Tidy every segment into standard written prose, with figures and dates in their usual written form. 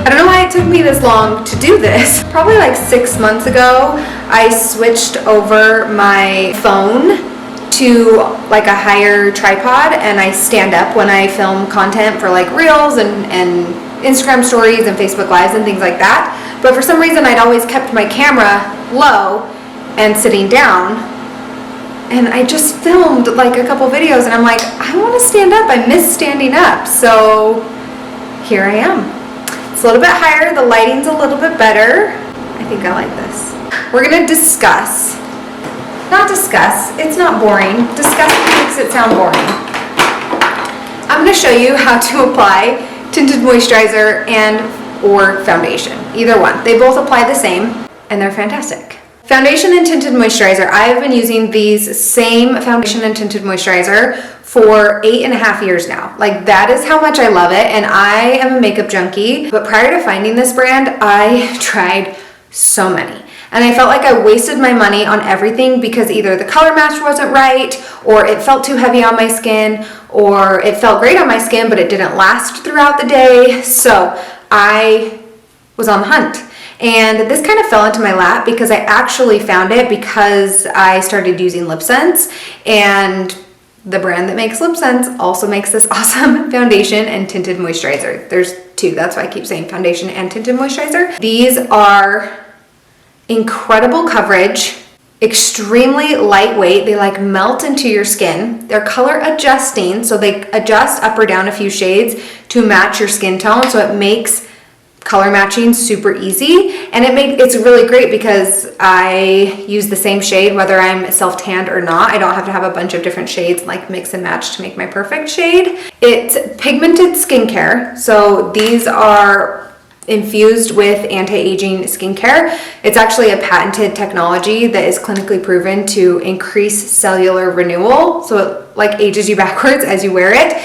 I don't know why it took me this long to do this. Probably like 6 months ago, I switched over my phone to like a higher tripod, and I stand up when I film content for like Reels and Instagram stories and Facebook Lives and things like that. But for some reason, I'd always kept my camera low and sitting down. And I just filmed like a couple videos and I'm like, I want to stand up. I miss standing up. So here I am. It's a little bit higher. The lighting's a little bit better. I think I like this. We're going to discuss. Not discuss. It's not boring. Discussing makes it sound boring. I'm going to show you how to apply tinted moisturizer and or foundation. Either one. They both apply the same and they're fantastic. Foundation and tinted moisturizer. I have been using these same foundation and tinted moisturizer for 8.5 years now. Like, that is how much I love it, and I am a makeup junkie. But prior to finding this brand, I tried so many. And I felt like I wasted my money on everything because either the color match wasn't right, or it felt too heavy on my skin, or it felt great on my skin, but it didn't last throughout the day. So I was on the hunt. And this kind of fell into my lap because I actually found it because I started using MakeSense, and the brand that makes MakeSense also makes this awesome foundation and tinted moisturizer. There's two, that's why I keep saying foundation and tinted moisturizer. These are incredible coverage, extremely lightweight. They like melt into your skin. They're color adjusting, so they adjust up or down a few shades to match your skin tone, so it makes color matching super easy. And it's really great because I use the same shade whether I'm self-tanned or not. I don't have to have a bunch of different shades, like mix and match to make my perfect shade. It's pigmented skincare, so these are infused with anti-aging skincare. It's actually a patented technology that is clinically proven to increase cellular renewal, so it like ages you backwards as you wear it.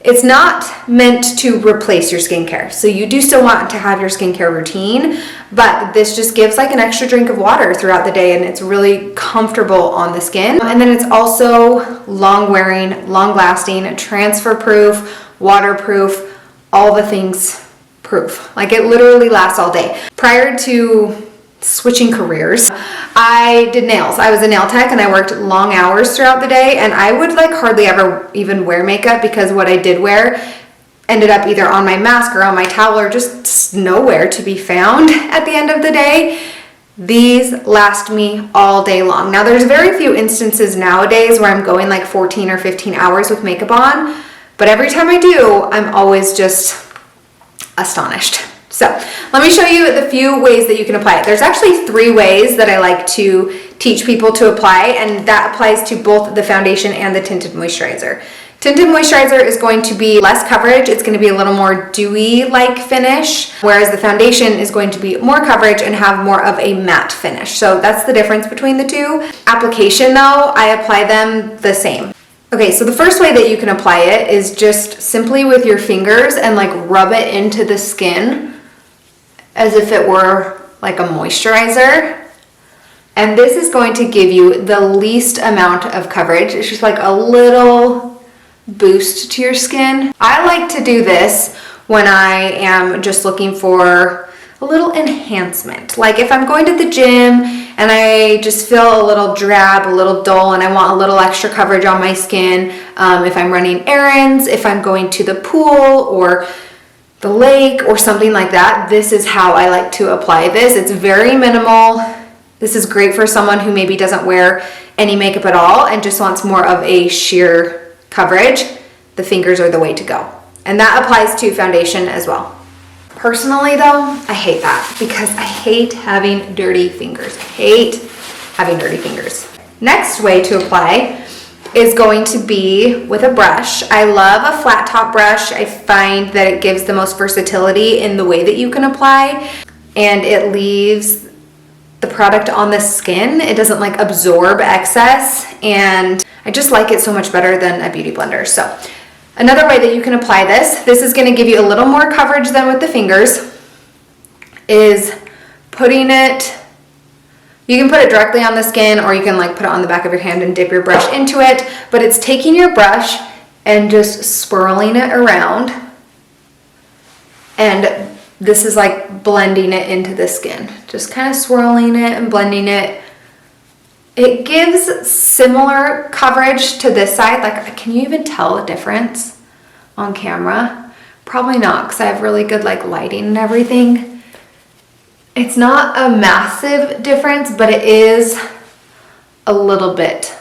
It's not meant to replace your skincare, so you do still want to have your skincare routine, but this just gives like an extra drink of water throughout the day, and it's really comfortable on the skin. And then it's also long wearing, long lasting, transfer proof, waterproof, all the things proof. Like, it literally lasts all day. Prior to switching careers, I did nails. I was a nail tech and I worked long hours throughout the day, and I would like hardly ever even wear makeup because what I did wear ended up either on my mask or on my towel or just nowhere to be found at the end of the day. These last me all day long. Now, there's very few instances nowadays where I'm going like 14 or 15 hours with makeup on, but every time I do, I'm always just astonished. So let me show you the few ways that you can apply it. There's actually 3 ways that I like to teach people to apply, and that applies to both the foundation and the tinted moisturizer. Tinted moisturizer is going to be less coverage. It's going to be a little more dewy-like finish, whereas the foundation is going to be more coverage and have more of a matte finish. So that's the difference between the two. Application though, I apply them the same. Okay, so the first way that you can apply it is just simply with your fingers and like rub it into the skin as if it were like a moisturizer. And this is going to give you the least amount of coverage. It's just like a little boost to your skin. I like to do this when I am just looking for a little enhancement. Like if I'm going to the gym and I just feel a little drab, a little dull, and I want a little extra coverage on my skin. If I'm running errands, if I'm going to the pool or the lake or something like that, this is how I like to apply this. It's very minimal. This is great for someone who maybe doesn't wear any makeup at all and just wants more of a sheer coverage. The fingers are the way to go. And that applies to foundation as well. Personally though, I hate that because I hate having dirty fingers. I hate having dirty fingers. Next way to apply is going to be with a brush. I love a flat top brush. I find that it gives the most versatility in the way that you can apply, and it leaves the product on the skin. It doesn't like absorb excess, and I just like it so much better than a beauty blender. So another way that you can apply this is going to give you a little more coverage than with the fingers, is putting it, you can put it directly on the skin, or you can like put it on the back of your hand and dip your brush into it, but it's taking your brush and just swirling it around and this is like blending it into the skin. Just kind of swirling it and blending it. It gives similar coverage to this side. Like, can you even tell a difference on camera? Probably not, because I have really good like lighting and everything. It's not a massive difference, but it is a little bit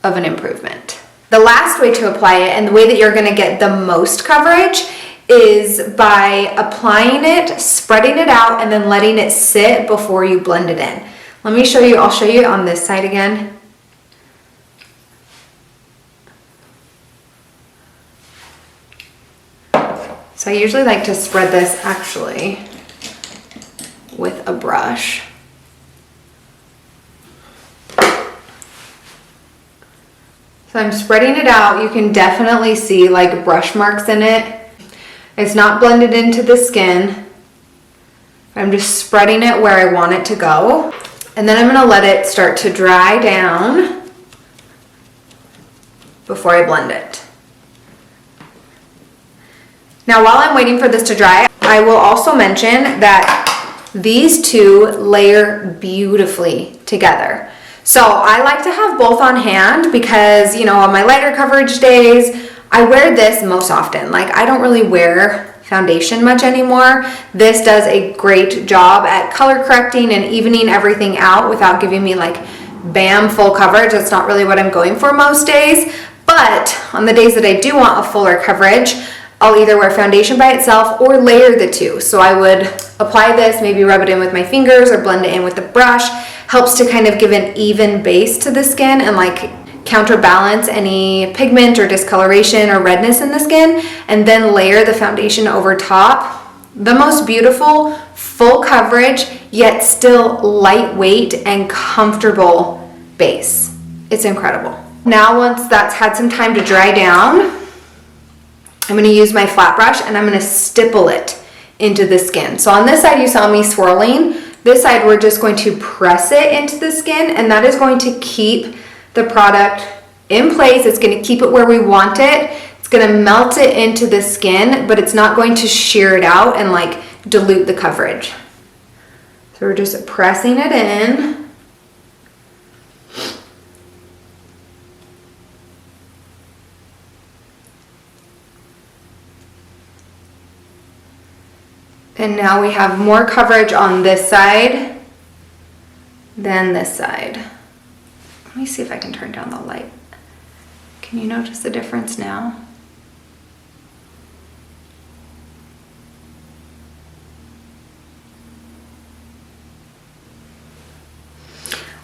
of an improvement. The last way to apply it, and the way that you're gonna get the most coverage, is by applying it, spreading it out, and then letting it sit before you blend it in. Let me show you, I'll show you on this side again. So I usually like to spread this actually with a brush. So I'm spreading it out. You can definitely see like brush marks in it. It's not blended into the skin. I'm just spreading it where I want it to go. And then I'm gonna let it start to dry down before I blend it. Now, while I'm waiting for this to dry, I will also mention that these two layer beautifully together. So I like to have both on hand because, you know, on my lighter coverage days, I wear this most often. Like, I don't really wear foundation much anymore. This does a great job at color correcting and evening everything out without giving me like bam full coverage. That's not really what I'm going for most days. But on the days that I do want a fuller coverage, I'll either wear foundation by itself or layer the two. So I would apply this, maybe rub it in with my fingers or blend it in with the brush. Helps to kind of give an even base to the skin and like counterbalance any pigment or discoloration or redness in the skin, and then layer the foundation over top. The most beautiful, full coverage, yet still lightweight and comfortable base. It's incredible. Now, once that's had some time to dry down, I'm gonna use my flat brush and I'm gonna stipple it into the skin. So on this side, you saw me swirling. This side, we're just going to press it into the skin, and that is going to keep the product in place. It's going to keep it where we want it. It's going to melt it into the skin, but it's not going to shear it out and like dilute the coverage. So we're just pressing it in. And now we have more coverage on this side than this side. Let me see if I can turn down the light. Can you notice the difference now?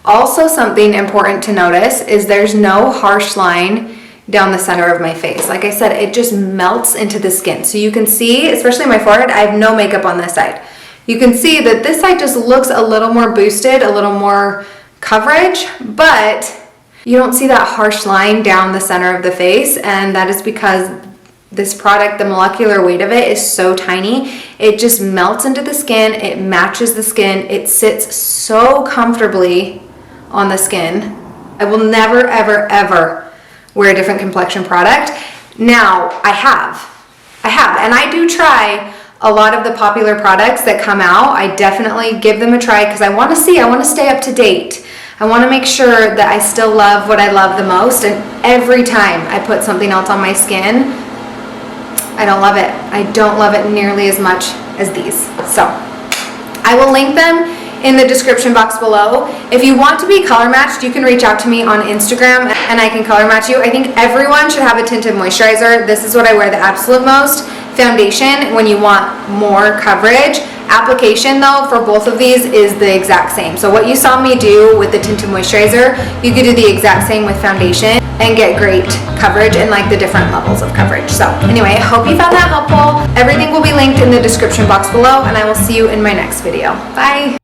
Also, something important to notice is there's no harsh line down the center of my face. Like I said, it just melts into the skin. So you can see, especially my forehead, I have no makeup on this side. You can see that this side just looks a little more boosted, a little more coverage, but you don't see that harsh line down the center of the face, and that is because this product, the molecular weight of it is so tiny. It just melts into the skin, it matches the skin, it sits so comfortably on the skin. I will never, ever, ever wear a different complexion product. Now, I have, and I do try a lot of the popular products that come out. I definitely give them a try because I want to see, I want to stay up to date. I want to make sure that I still love what I love the most, and every time I put something else on my skin, I don't love it. I don't love it nearly as much as these. So I will link them in the description box below. If you want to be color matched, you can reach out to me on Instagram and I can color match you. I think everyone should have a tinted moisturizer. This is what I wear the absolute most. Foundation when you want more coverage. Application though for both of these is the exact same. So what you saw me do with the tinted moisturizer, you could do the exact same with foundation and get great coverage and like the different levels of coverage. So anyway, I hope you found that helpful. Everything will be linked in the description box below, and I will see you in my next video. Bye.